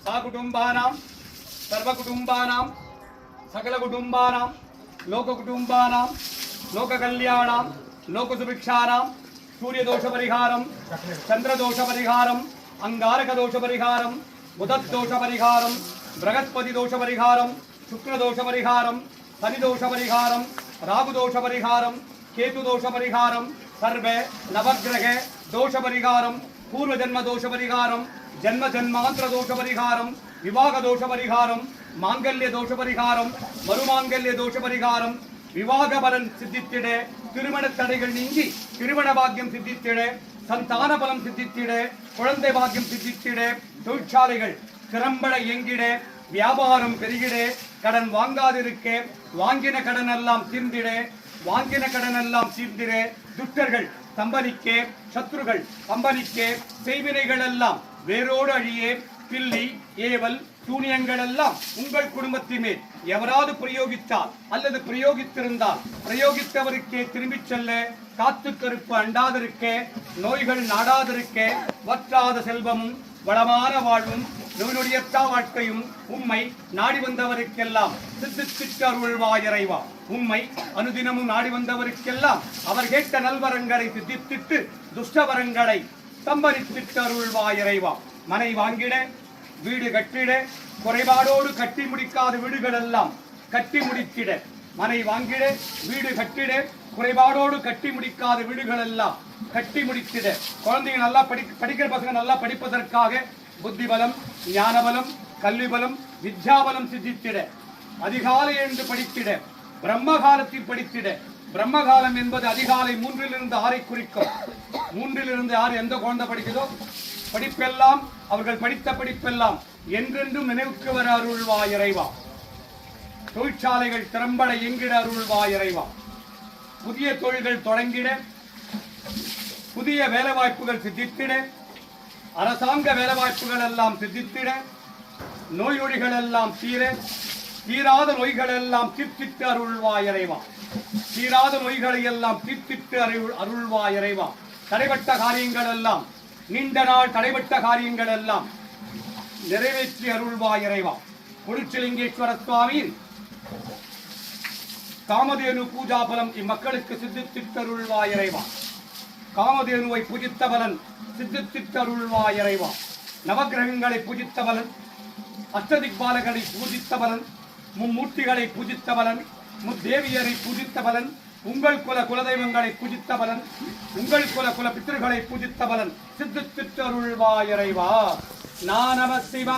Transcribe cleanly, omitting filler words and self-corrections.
साकुटुंबानां सर्वकुटुंबानां सकलकुटुंबानां लोककुटुंबानां लोककल्याणां लोकसुभिक्षाणां सूर्यदोषपरिहारं चंद्रदोषपरिहारं अंगारकदोषपरिहारं बुधदोषपरिहारं बृहस्पतिदोषपरिहारं शुक्रदोषपरिहारं शनिदोषपरिहारं राहुदोषपरिहारं केतुदोषपरिहारं सर्वे नवग्रह दोषपरिहारं पूर्वजन्म दोषपरिहारं जन्म जन्मांतर दोषपरिहारं विवाह दोषपरिहारं मांगल्य दोषपरिहारं मरुमांगल्य दोषपरिहारं विवाह बलन सिद्धित्तिडे திருமண தடைகள் நீங்கி திருமண பாக்கியம் சித்தித்திட சந்தான பலம் சித்தித்திட குழந்தை பாக்கியம் சித்தித்திட தொழிற்சாலைகள் திறம்பட இயங்கிட வியாபாரம் பெருகிட கடன் வாங்காதிருக்க வாங்கின கடன் எல்லாம் தீர்ந்திட வாங்கின கடன் எல்லாம் தீர்ந்திட துஷ்டர்கள் தம்பனிக்க சத்ருகள் கம்பனிக்க செய்வினைகள் எல்லாம் வேரோடு அழியே பில்லி ஏவல் சூனியங்கள் எல்லாம் உங்கள் குடும்பத்தின் மேல் எவராது பிரயோகித்தால் அல்லது பிரயோகித்திருந்தால் பிரயோகித்தவருக்கே திரும்பிச் செல்ல காத்து கருப்பு அண்டாதிருக்க நோய்கள் நாடாதிருக்க வற்றாத செல்வமும் வளமான வாழ்வும் நோய்நொடியற்றா வாழ்க்கையும் உம்மை நாடி வந்தவருக்கெல்லாம் சித்தித்திட்டு அருள்வாயிறைவா உம்மை அனுதினமும் நாடி வந்தவருக்கெல்லாம் அவர் கேட்ட நல்வரங்களை சித்தித்திட்டு துஷ்டவரங்களை சம்பரித்திட்டு அருள்வாயிறைவா மனை வாங்கிட வீடு கட்டிட குறைபாடோடு கட்டி முடிக்காத வீடுகள் எல்லாம் கட்டி முடித்திட மனை வாங்கிட வீடு கட்டிட குறைபாடோடு கட்டி முடிக்காத வீடுகள் எல்லாம் கட்டி முடித்திட குழந்தைங்க நல்லா படிக்கிற பசங்க நல்லா படிப்பதற்காக புத்தி பலம் ஞான பலம் கல்வி பலம் வித்யாபலம் சித்தித்திட அதிகாலை என்று படித்திட பிரம்ம காலத்தில் படித்திட பிரம்ம காலம் என்பது அதிகாலை 3 to 6 குறிக்கும் 3 to 6 எந்த குழந்தை படிக்குதோ படிப்பெல்லாம் அவர்கள் படித்த படிப்பெல்லாம் என்றென்றும் நினைவுக்கு வர அருள்வாய் இறைவா தொழிற்சாலைகள் திறம்பட இயங்கிட அருள்வாய் இறைவா புதிய தொழில்கள் தொடங்கிட புதிய வேலைவாய்ப்புகள் சித்தித்திட அரசாங்க வேலைவாய்ப்புகள் எல்லாம் சித்தித்திட நோய் நொடிகள் எல்லாம் தீராத நோய்கள் எல்லாம் தீர்த்திட்டு அருள்வாய் இறைவா தீராத நோய்களை எல்லாம் தீர்த்திட்டு அருள்வாய் இறைவா தடைபட்ட காரியங்கள் எல்லாம் நீண்ட நாள் தடைபட்ட காரியங்கள் எல்லாம் நிறைவேற்றி அருள்வாய் இறைவா குருச்சலிங்கேஸ்வர சுவாமியின் காமதேனு பூஜா பலம் இம்மக்களுக்கு சித்தித்திட்டு அருள்வாய் இறைவா காமதேனுவை பூஜித்த பலன் சித்தித்திட்டு அருள்வாய் இறைவா நவகிரகங்களை பூஜித்த பலன் அஷ்டதிக்பாலகளை பூஜித்த பலன் மும்மூர்த்திகளை பூஜித்த பலன் முத்தேவியரை பூஜித்த பலன் உங்கள் குலதெய்வங்களை பூஜித்த பலன் உங்கள் குல பித்திருகளை பூஜித்த பலன் சித்தித்திட்டு அருள்வாய் இறைவா நம சிவா